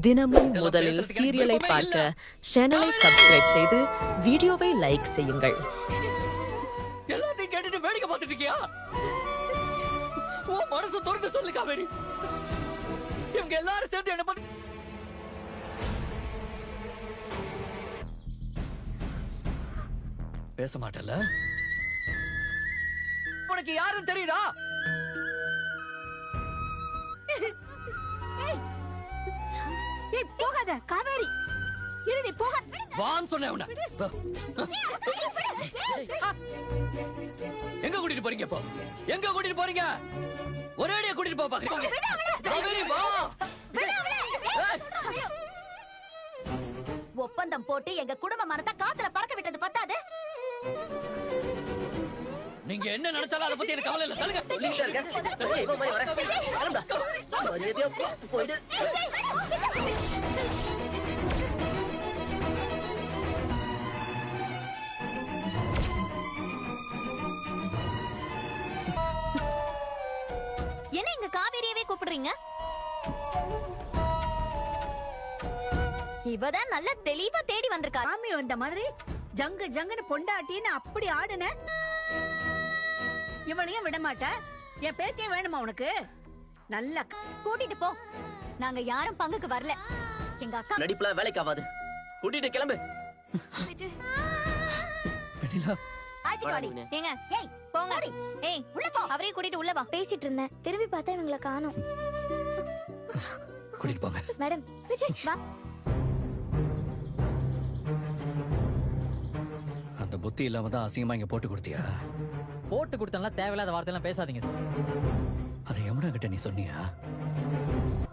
தினமும் முதலில் சீரியலை பார்க்க சேனலை சப்ஸ்கிரைப் செய்து வீடியோவை லைக் செய்யுங்கள். எல்லாத்தையும் கேட்டுட்டு வேடிக்கை பார்த்துட்டு இருக்கியா? ஓ மனசு திறந்து சொல்லு காவேரி. இவங்க எல்லாரும் சேர்த்து என்ன பத்தி பேச மாட்டல? உனக்கு யாரும் தெரியுதா? ஏய் போகாத காவேரி, இருடி போக. வான்னு சொன்னேன் உன்னை. எங்க கூட்டிட்டு போறீங்க இப்போ? எங்க கூட்டிட்டு போறீங்க? ஒரேடியா கூட்டிட்டு போ பாக்குறீங்க. காவேரி வா. ஒப்பந்தம் போட்டு எங்க குடும்ப மரத்தை காத்துல பறக்க விட்டது பத்தாது. நீங்க என்ன நினைச்சாலும் அதை பத்தி எனக்கு கவலை இல்ல. தள்ளுங்க. சொல்லிட்டே இருக்கேன். ஏய், போய் வரேன். வரேன்டா. மரியாதையா போயிடு. என்ன இங்க காவேரியவே கூப்பிடுறீங்க? இவதான் நல்ல தெளிவா தேடி வந்திருக்கா. சாமி வந்த மாதிரி ஜங்கு ஜங்குன்னு பொண்டாட்டின்னு அப்படி ஆடுன. இவளையும் விட மாட்ட. என் பேச்சையும் வேணுமா உனக்கு? நல்ல கூட்டிட்டு போ. நாங்க யாரும் பங்குக்கு வரல. எங்க அக்கா நடிப்புல வேலைக்கு ஆகாது. கூட்டிட்டு கிளம்பு. வெண்ணிலா, ஆச்சிக்காடி. ஏங்க ஏய் போங்க. ஏய் உள்ள போ. அவரையும் கூட்டிட்டு உள்ள வா. பேசிட்டு இருந்தேன், திரும்பி பார்த்தா இவங்களை காணோம். கூட்டிட்டு போங்க. மேடம் வா. அந்த புத்தி இல்லாம தான் அசிங்கமா இங்க போட்டு கொடுத்தியா? போட்டு கொடுத்தா தேவையில்லாத வார்த்தையெல்லாம் பேசாதீங்க சார். அதை யமுனா கிட்ட நீ சொன்னியா?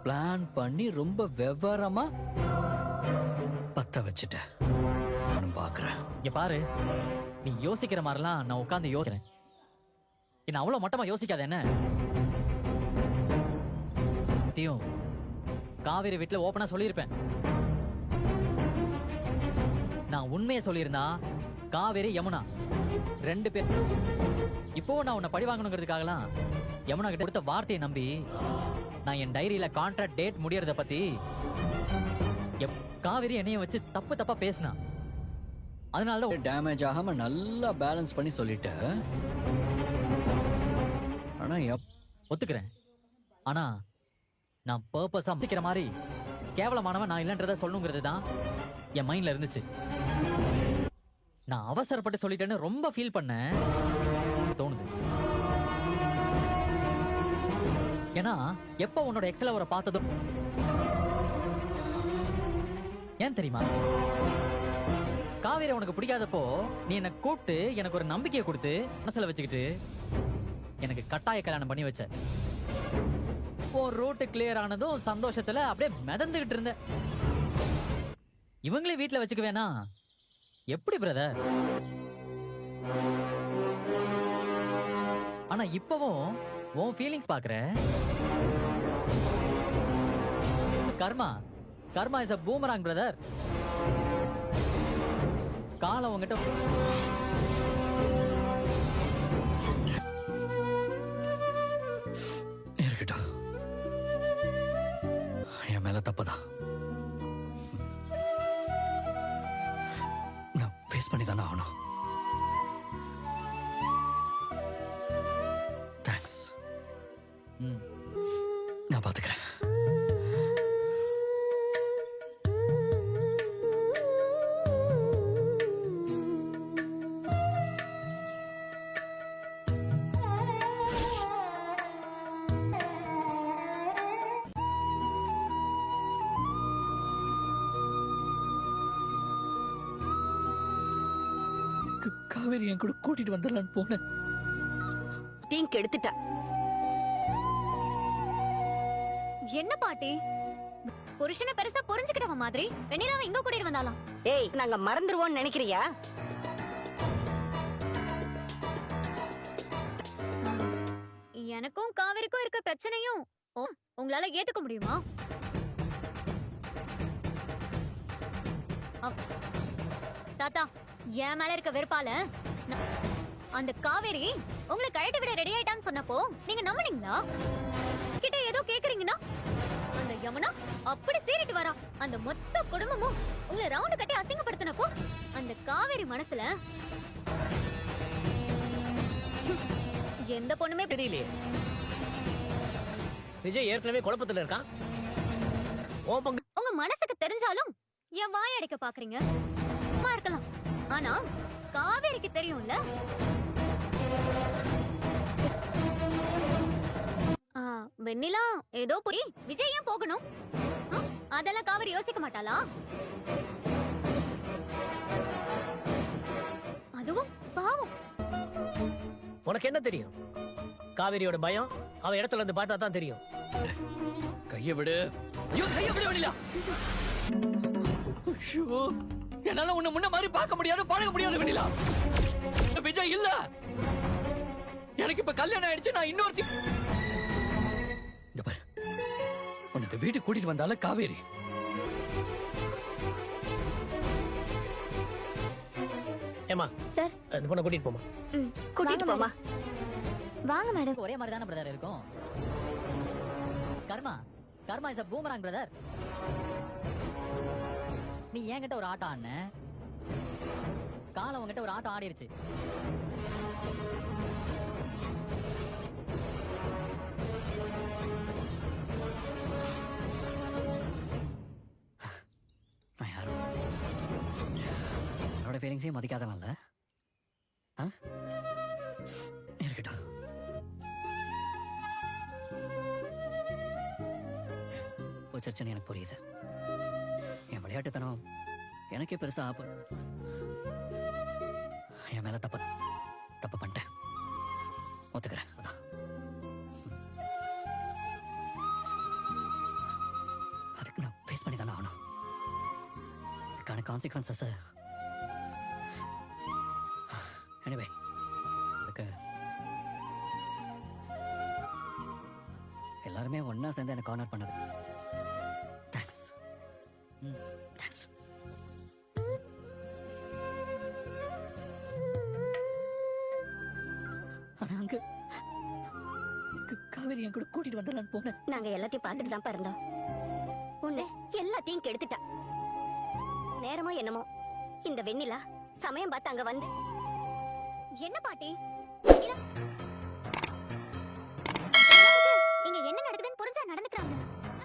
பிளான் பண்ணி ரொம்ப விவரமா பத்த வச்சுட்ட. நானும் பாக்குறேன். இங்க பாரு, நீ யோசிக்கிற மாதிரிலாம் நான் உட்கார்ந்து யோசிக்கிறேன். என்ன அவ்வளவு மட்டமா யோசிக்காத. என்ன தியும் காவேரி வீட்டுல ஓபனா சொல்லியிருப்பேன். நான் உண்மையை சொல்லியிருந்தா காவேரி யமுனா 2 பேர். இப்போ நான் உன்னை பழி வாங்கணுங்கிறதுக்காகலாம் யமுனா கிட்ட கொடுத்த வார்த்தையை நம்பி நான் என் டைரியில கான்ட்ராக்ட் டேட் முடியறத பத்தி காவேரி என்னைய வச்சு தப்பா பேசினா. அதனாலதான் டேமேஜ் ஆகாம நல்லா பேலன்ஸ் பண்ணி சொல்லிட்ட. ஆனா ஒத்துக்கிறேன். ஆனா நான் பர்பஸா அமைக்கிற மாதிரி கேவலமானவன் நான் இல்லைன்றத சொல்லணுங்கிறது தான் என் மைண்ட்ல இருந்துச்சு. நான் அவசரப்பட்டு சொல்லிட்டேன்னு ரொம்ப ஃபீல் பண்ணேன் தோணுது. ஏன்னா எப்ப உன்னோட எக்ஸல் அவரை பார்த்ததும் ஏன் தெரியுமா, காவேரி உனக்கு பிடிக்காதப்போ நீ என்ன கூப்பிட்டு எனக்கு ஒரு நம்பிக்கையை கொடுத்து மனசுல வச்சுக்கிட்டு எனக்கு கட்டாய கல்யாணம் பண்ணி வச்ச. ரூட் கிளியர் ஆனதும் சந்தோஷத்துல அப்படியே மிதந்துகிட்டு இருந்த. இவங்களே வீட்டுல வச்சுக்க வேணா எப்படி பிரதர்? ஆனா இப்பவும் உன் ஃபீலிங்ஸ் பாக்குற. கர்மா கர்மா இஸ் a boomerang பிரதர். காலம் உங்ககிட்ட இருக்கட்டும். என் மேல தப்புதான். நான் ஃபேஸ் பண்ணி தானே ஆகணும். தேங்க்ஸ். நான் பாத்துக்கிறேன். காவேரி என் கூட கூட்டிட்டு வந்துடலான்னு போனேன். டீங்க் எடுத்துட்டா. என்ன பாட்டி புருஷனை பெருசா புரிஞ்சுக்கிட்டவ மாதிரி வெண்ணிலாவை இங்க கூட்டிட்டு வந்தாலாம். ஏய் நாங்க மறந்துருவோம்னு நினைக்கிறியா? எனக்கும் காவேரிக்கும் இருக்க பிரச்சனையும் உங்களால ஏத்துக்க முடியுமா? தாத்தா என் மேல இருக்க வெறுப்பால அந்த காவேரி உங்களை கழட்டி விட ரெடி ஆயிட்டான்னு சொன்னப்போ நீங்க நம்புனீங்களா? கிட்ட ஏதோ கேக்குறீங்கன்னா அந்த யமுனா அப்படி சீறிட்டு வரா. அந்த மொத்த குடும்பமும் உங்களை ரவுண்ட் கட்டி அசிங்கப்படுத்தினப்போ அந்த காவேரி மனசுல எந்த பொண்ணுமே தெரியலையே. விஜய் ஏற்கனவே குழப்பத்துல இருக்கான். ஓ பங்கு உங்க மனசுக்கு தெரிஞ்சாலும் என் வாய் அடைக்க பாக்குறீங்க. சும்மா இருக்கலாம். ஆனா காவேரிக்கு தெரியும்ல. வெண்ணிலா ஏதோ புரி விஜய் ஏன் போகணும்? அதெல்லாம் காவேரி யோசிக்க மாட்டாளா? அதுவும் பாவம். உனக்கு என்ன தெரியும்? காவேரியோட பயம் அவ இடத்துல இருந்து பார்த்தா தான் தெரியும். கைய விடு. ஐயோ கைய விடு வெளியில. ஐயோ என்னால உன்னை முன்ன மாதிரி பார்க்க முடியாது, பழக முடியாது வெளியில. விஜய் இல்ல. எனக்கு இப்ப கல்யாணம் ஆயிடுச்சு. நான் இன்னொருத்தி இந்த பாரு. உன்னை இந்த வீட்டுக்கு கூட்டிட்டு வந்தால காவேரி. ஏமா சார் அந்த பொண்ணை கூட்டிட்டு போமா. கூட்டிட்டு போமா. வாங்க மேடம். ஒரே மாதிரி தானே பிரதர் இருக்கும். கர்மா கர்மா இஸ் a boomerang பிரதர். நீ என்கிட்ட ஒரு ஆட்டம் ஆடுன, காலம் உன்கிட்ட ஒரு ஆட்டம் ஆடிருச்சு. நான் யாரும் என்னோட ஃபீலிங்ஸையும் மதிக்காதவன் இல்ல. இருக்கட்டும். போச்சர்ச்சன்னு எனக்கு புரியுது. என் விளையாட்டுத்தனம் எனக்கே பெருசா ஆப்பு. என் மேல தப்பு பண்ணிட்டேன். ஒத்துக்கிறேன். அதான் அதுக்கு நான் ஃபேஸ் பண்ணி தானே ஆகணும். அதுக்கான கான்சிக்வன்சஸ் எனிவே அதுக்கு எல்லாருமே ஒன்னா சேர்ந்து எனக்கு கார்னர் பண்ணது. தேங்க்ஸ். தேங்க்ஸ். ஆனா அங்க காவேரி என் கூட கூட்டிட்டு வந்தலான்னு போனேன். நாங்க எல்லாத்தையும் பார்த்துட்டு தான் இருந்தோம். உன்னை எல்லாத்தையும் கெடுத்துட்டா. நேரமோ என்னமோ இந்த வெண்ணிலா சமயம் பார்த்து அங்க வந்து என்ன பாட்டி இங்க என்ன நடக்குதுன்னு புரிஞ்சா நடந்துக்கிறாங்க.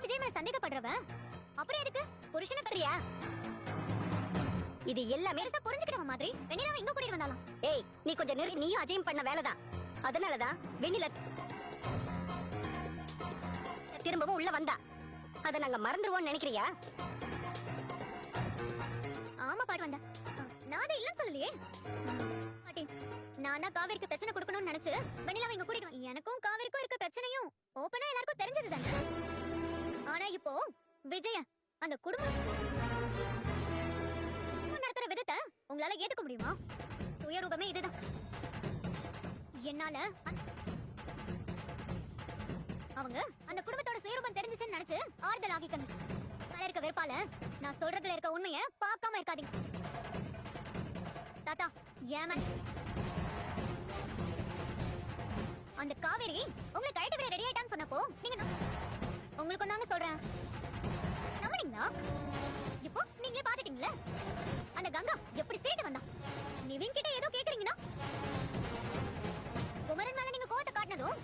விஜய் மேல சந்தேகப்படுறவ அப்புறம் எதுக்கு புருஷனை பண்றியா? இது எல்லாமே புரிஞ்சுக்கிற மாதிரி வெண்ணிலாவை எங்க கூட்டிட்டு வந்தாலும். ஏய் நீ கொஞ்சம் நீயும் அஜயம் பண்ண வேலைதான். அதனாலதான் வெண்ணிலா திரும்பவும் உள்ள வந்தா. அத நாங்க மறந்துருவோம்னு நினைக்கிறியா? ஆமா பாட்டு வந்தா. நான் அதை இல்லன்னு சொல்லலையே பாட்டி. நான் தான் காவேரிக்கு பிரச்சனை கொடுக்கணும்னு நினைச்சு வெண்ணிலாவை இங்க கூட்டிட்டு வந்தேன். எனக்கும் காவேரிக்கும் இருக்க பிரச்சனையும் ஓபனா எல்லாருக்கும் தெரிஞ்சது தானே. ஆனா இப்போ விஜய அந்த குடும்பம் நடத்துற விதத்தை உங்களால ஏத்துக்க முடியுமா? சுயரூபமே இதுதான். என்னால அவங்க அந்த குடும்பத்தோட சுயரூபம் தெரிஞ்சுச்சுன்னு நினைச்சு ஆறுதல் ஆகிக்கணும். மேல இருக்க வெறுப்பால நான் சொல்றதுல இருக்க உண்மைய பார்க்காம இருக்காதீங்க. தாத்தா ஏமா அந்த காவேரி உங்களை கழட்டி விட ரெடி ஆயிட்டான்னு சொன்னப்போ நீங்க உங்களுக்கு தாங்க சொல்றேன். நம்புறீங்களா? இப்போ நீங்களே பாத்துட்டீங்களே அந்த கங்கா எப்படி சேட்டு வந்தா. நிவின் கிட்ட ஏதோ கேக்குறீங்கன்னா குமரன் மேல நீங்க கோவத்தை காட்டினதும்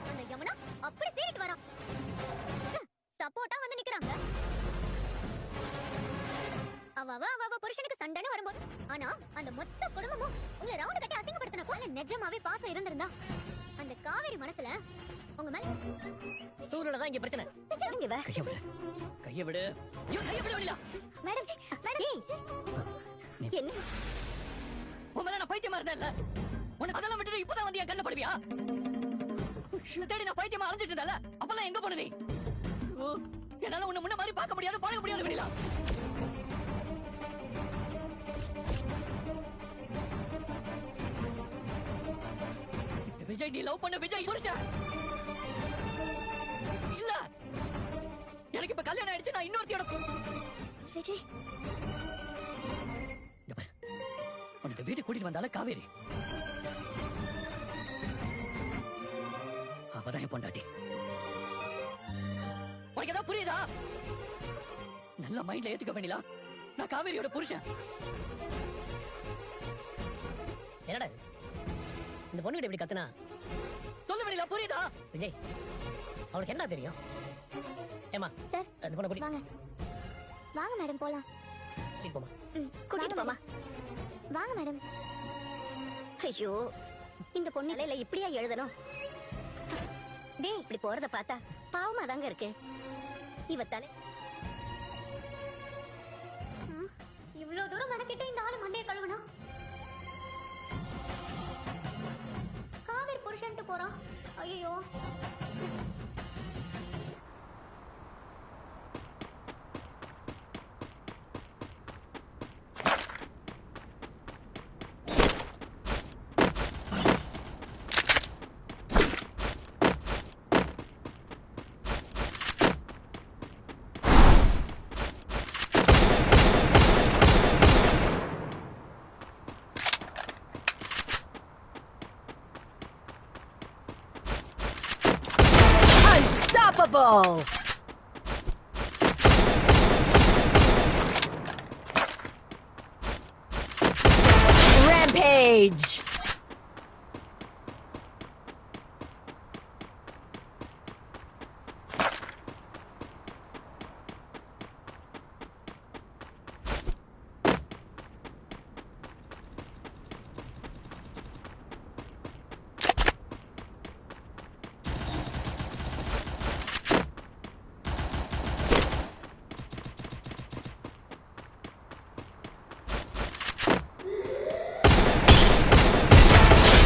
அந்த யமுனா அப்படி சேட்டு வரா. சப்போர்ட்டா வந்து நிக்கிறாங்க. அவ புருஷனுக்கு சண்டைன்னு வரும்போது ஆனா அந்த மொத்த குடும்பமும் உங்களை ரவுண்ட் கட்டி அசிங்கப்படுத்தினப்போ நிஜமாவே பாசம் இருந்திருந்தா அந்த காவேரி மனசுல உங்க மேல சூரல தான் இங்க பிரச்சனை. கைய விடு. ஐயோ கைய விடு வெளியில. மேடம் என்ன உன் மேல நான் பைத்தியமா இருந்தேன்ல. உனக்கு அதெல்லாம் விட்டுட்டு இப்பதான் வந்து என் கண்ண படுவியா? தேடி நான் பைத்தியமா அலைஞ்சிட்டு இருந்தேன்ல. அப்பெல்லாம் எங்க போன நீ? என்னால உன்னை முன்ன மாதிரி பார்க்க முடியாது, பழக முடியாது வெளியில. விஜய் நீ லவ் பண்ண விஜய் புருஷன் இல்ல. எனக்கு இப்ப கல்யாணம் ஆயிடுச்சு. நான் இன்னொருத்தியோட விஜய் உனக்கு வீட்டுக்கு கூட்டிட்டு வந்தால காவேரி. அவதான் என் பொண்டாட்டி. உனக்கு ஏதாவது புரியுதா? நல்லா மைண்ட்ல ஏத்துக்க வெண்ணிலா, நான் காவேரியோட புருஷன். என்னடா இது? இந்த பொண்ணுகிட்ட இப்படி கத்துனா சொல்லு வெண்ணிலா, புரியுதா? விஜய் அவளுக்கு என்ன தெரியும்? ஏமா சார் இந்த பொண்ணை கூட்டி வாங்க வாங்க மேடம் போலாம். கூட்டிட்டு போமா. கூட்டிட்டு போமா. வாங்க மேடம். ஐயோ, இந்த பொண்ணு நிலையில இப்படியா எழுதணும்? டேய், இப்படி போறத பார்த்தா பாவமா தாங்க இருக்கு. இவ தலை இவ்வளவு தூரம் மெனக்கிட்டு இந்த ஆளு மண்டைய கழுவனா? காவேரி புருஷன்ட்டு போறான். ஐயோ Unstoppable! Rampage!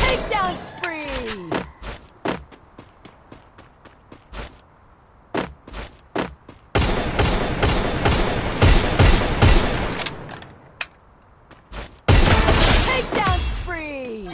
Takedown spree! Takedown spree!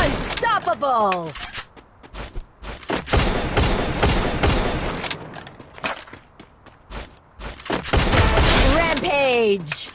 Unstoppable! Rampage!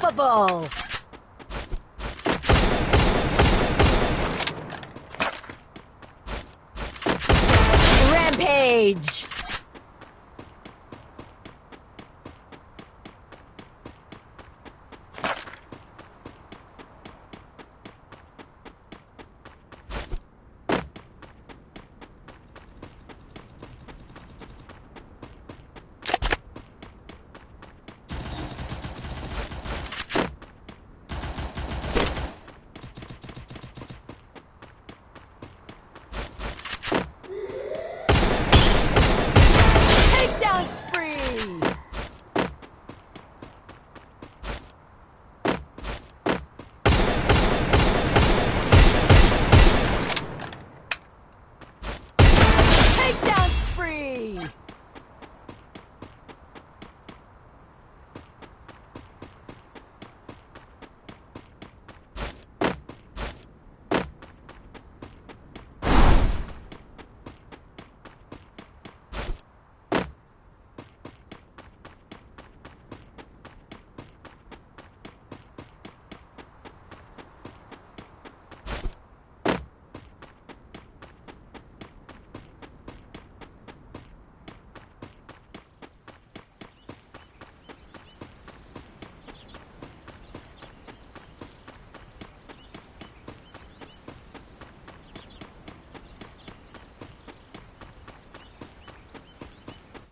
Unstoppable! Rampage!